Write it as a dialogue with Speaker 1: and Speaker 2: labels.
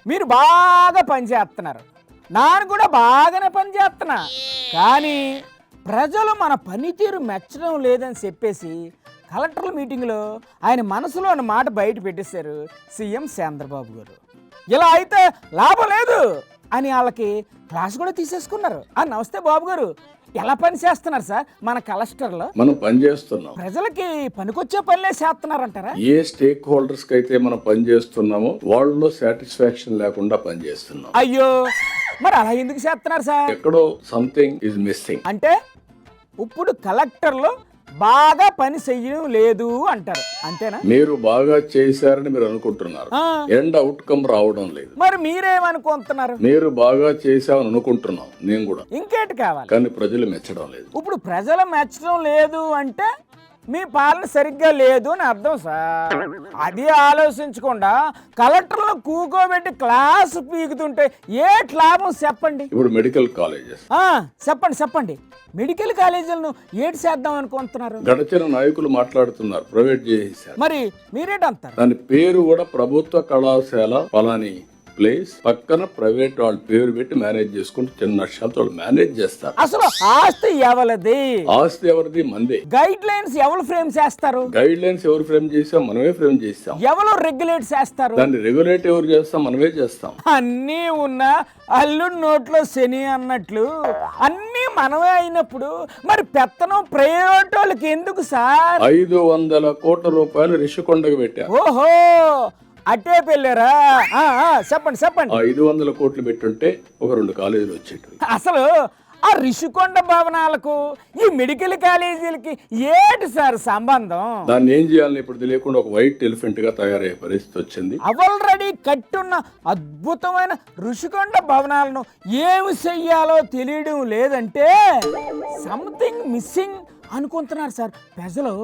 Speaker 1: మీరు బాగా పనిచేస్తున్నారు, నేను కూడా బాగానే పనిచేస్తున్నా, కానీ ప్రజలు మన పనితీరు మెచ్చడం లేదని చెప్పేసి కలెక్టర్ల మీటింగ్లో ఆయన మనసులో ఉన్న మాట బయట పెట్టేశారు సీఎం చంద్రబాబు గారు. ఇలా అయితే లాభం లేదు అని వాళ్ళకి క్లాస్ కూడా తీసేసుకున్నారు. నమస్తే బాబు గారు, ఎలా పని చేస్తున్నారు సార్ మన కలెక్టర్లో?
Speaker 2: మనం పని చేస్తున్నాం,
Speaker 1: ప్రజలకి పనికొచ్చే పనిలే చేస్తున్నారంటారా?
Speaker 2: ఏ స్టేక్ హోల్డర్స్ కి అయితే మనం పని చేస్తున్నామో వాళ్ళలో సాటిస్ఫాక్షన్ లేకుండా పని చేస్తున్నాం.
Speaker 1: అయ్యో, మరి అలా ఎందుకు చేస్తున్నారు సార్?
Speaker 2: ఎక్కడో సంథింగ్ ఇస్ మిస్సింగ్.
Speaker 1: అంటే ఇప్పుడు కలెక్టర్లో బాగా పని చెయ్యడం లేదు అంటారు, అంతేనా?
Speaker 2: మీరు బాగా చేశారని మీరు అనుకుంటున్నారు, ఎండ్ అవుట్కమ్ రావడం లేదు.
Speaker 1: మరి మీరేమనుకుంటున్నారు?
Speaker 2: మీరు బాగా చేశామని అనుకుంటున్నాం నేను కూడా,
Speaker 1: ఇంకేంటి కావాలి?
Speaker 2: కానీ ప్రజలు మెచ్చడం లేదు.
Speaker 1: ఇప్పుడు ప్రజలు మెచ్చడం లేదు అంటే మీ పాలన సరిగ్గా లేదు అని అర్థం సార్. అది ఆలోచించకుండా కలెక్టర్లు కూకోబెట్టి క్లాసు పీకుతుంటే ఏ లాభం చెప్పండి?
Speaker 2: ఇప్పుడు మెడికల్ కాలేజెస్
Speaker 1: చెప్పండి మెడికల్ కాలేజీలను ఏడు చేద్దాం అనుకుంటున్నారు.
Speaker 2: గడచిన నాయకులు మాట్లాడుతున్నారు ప్రైవేట్ చేసేసారు,
Speaker 1: మరి మీరేంటారు?
Speaker 2: దాని పేరు కూడా ప్రభుత్వ కళాశాల పలాని ప్లేస్ పక్కన ప్రైవేట్ వాళ్ళ పేరు పెట్టి మేనేజ్ చేసుకుంటూ చిన్న నష్టాలతో వాళ్ళు మేనేజ్ చేస్తారు.
Speaker 1: అసలు ఆస్తి ఎవరిది?
Speaker 2: ఆస్తి ఎవరిది? మందే.
Speaker 1: గైడ్ లైన్స్ ఎవరు ఫ్రేమ్ చేస్తారు?
Speaker 2: గైడ్ లైన్స్ ఎవరు ఫ్రేమ్ చేసాం? మనమే ఫ్రేమ్ చేస్తాం.
Speaker 1: ఎవరు రెగ్యులేట్ చేస్తారు?
Speaker 2: దాన్ని రెగ్యులేట్ ఎవరు చేస్తాం? మనమే చేస్తాం.
Speaker 1: అన్నీ ఉన్న అల్లుడి నోట్లో శని అన్నట్లు అన్నీ మనమే అయినప్పుడు మరి పెత్తనం ప్రైవేట్ వాళ్ళకి ఎందుకు సార్?
Speaker 2: 500 కోట్ల రూపాయలు రిషికొండకు పెట్టారు.
Speaker 1: ఓహో, అట్టే పెళ్ళారా? చెప్పండి.
Speaker 2: 500 కోట్లు పెట్టుంటే ఒక 2 కాలేజీలు వచ్చేటివి.
Speaker 1: అసలు ఆ రిషికొండ భవనాలకు ఈ మెడికల్ కాలేజీలకి ఏంటి సార్ సంబంధం?
Speaker 2: దాన్ని ఏం చేయాలని ఇప్పుడు తెలియకుండా ఒక వైట్ ఎలిఫెంట్ గా తయారయ్యే పరిస్థితి వచ్చింది.
Speaker 1: ఆల్రెడీ కట్టున్న అద్భుతమైన ఋషికొండ భవనాలను ఏమి చెయ్యాలో తెలియడం లేదంటే సంథింగ్ మిస్సింగ్ అనుకుంటున్నారు సార్ ప్రజలు.